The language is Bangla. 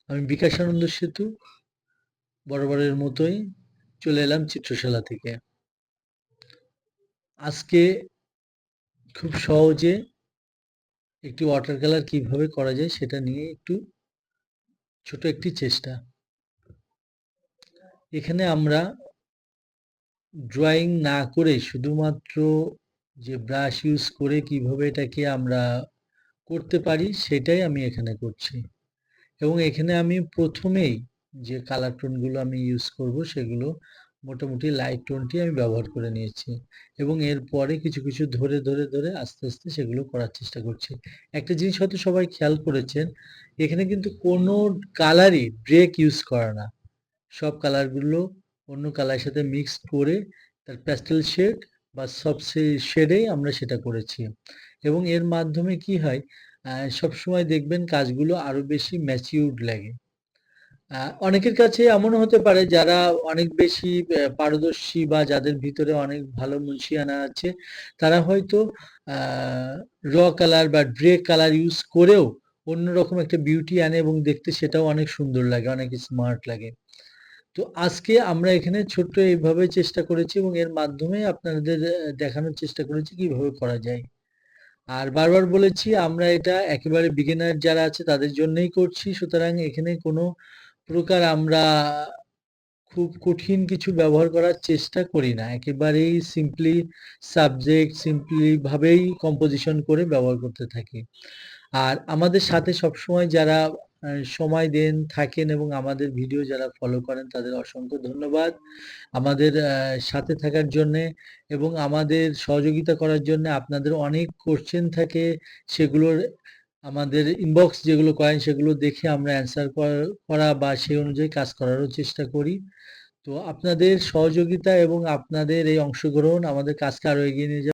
আমি বিকাশানন্দ সেতু বরাবরের মতোই চলে এলাম চিত্রশালা থেকে। আজকে খুব সহজে একটি ওয়াটার কালার কিভাবে করা যায় সেটা নিয়ে ছোট একটি চেষ্টা। এখানে আমরা ড্রয়িং না করে শুধুমাত্র যে ব্রাশ ইউজ করে কিভাবে এটাকে আমরা করতে পারি সেটাই আমি এখানে করছি। এবং এখানে আমি প্রথমেই যে কালার টোনগুলো আমি ইউজ করব সেগুলো মোটামুটি লাইট টোনটি আমি ব্যবহার করে নিয়েছি এবং এরপরে কিছু ধরে আস্তে সেগুলো করার চেষ্টা করছি। একটা জিনিস হয়তো সবাই খেয়াল করেছেন, এখানে কিন্তু কোনো কালারই ব্রেক ইউজ করা না। সব কালারগুলো অন্য কালারের সাথে মিক্সড করে তার প্যাস্টেল শেড বা সফট শেডেই আমরা সেটা করেছি এবং এর মাধ্যমে কি হয়, সবসময় দেখবেন কাজগুলো আরো বেশি ম্যাচিউরড লাগে। অনেকের কাছে এমনও হতে পারে যারা অনেক বেশি পারদর্শী বা যাদের ভিতরে অনেক ভালো মুনশিয়ানা আছে, তারা হয়তো র কালার বা ড্রে কালার ইউজ করেও অন্যরকম একটা বিউটি আনে এবং দেখতে সেটাও অনেক সুন্দর লাগে, অনেক স্মার্ট লাগে। তো আজকে আমরা এখানে ছোট্ট এইভাবে চেষ্টা করেছি এবং এর মাধ্যমে আপনাদের দেখানোর চেষ্টা করেছি কিভাবে করা যায়। আর বারবার বলেছি আমরা এটা একেবারে বিগিনার যারা আছে তাদের জন্যই করছি, সুতরাং এখানে কোনো প্রকার আমরা খুব কঠিন কিছু ব্যবহার করার চেষ্টা করি না। একেবারেই সিম্পলি ভাবেই কম্পোজিশন করে ব্যবহার করতে থাকি। আর আমাদের সাথে সবসময় যারা সময় দেন, থাকেন এবং আমাদের ভিডিও যারা ফলো করেন তাদের অসংখ্য ধন্যবাদ। আমাদের সাথে থাকার জন্যে এবং আমাদের সহযোগিতা করার জন্যে। আপনাদের অনেক কোয়েশ্চেন থাকে, সেগুলোর আমাদের ইনবক্স যেগুলো করেন সেগুলো দেখে আমরা অ্যান্সার করা বা সেই অনুযায়ী কাজ করারও চেষ্টা করি। তো আপনাদের সহযোগিতা এবং আপনাদের এই অংশগ্রহণ আমাদের কাজকে আরো এগিয়ে নিয়ে যাবে।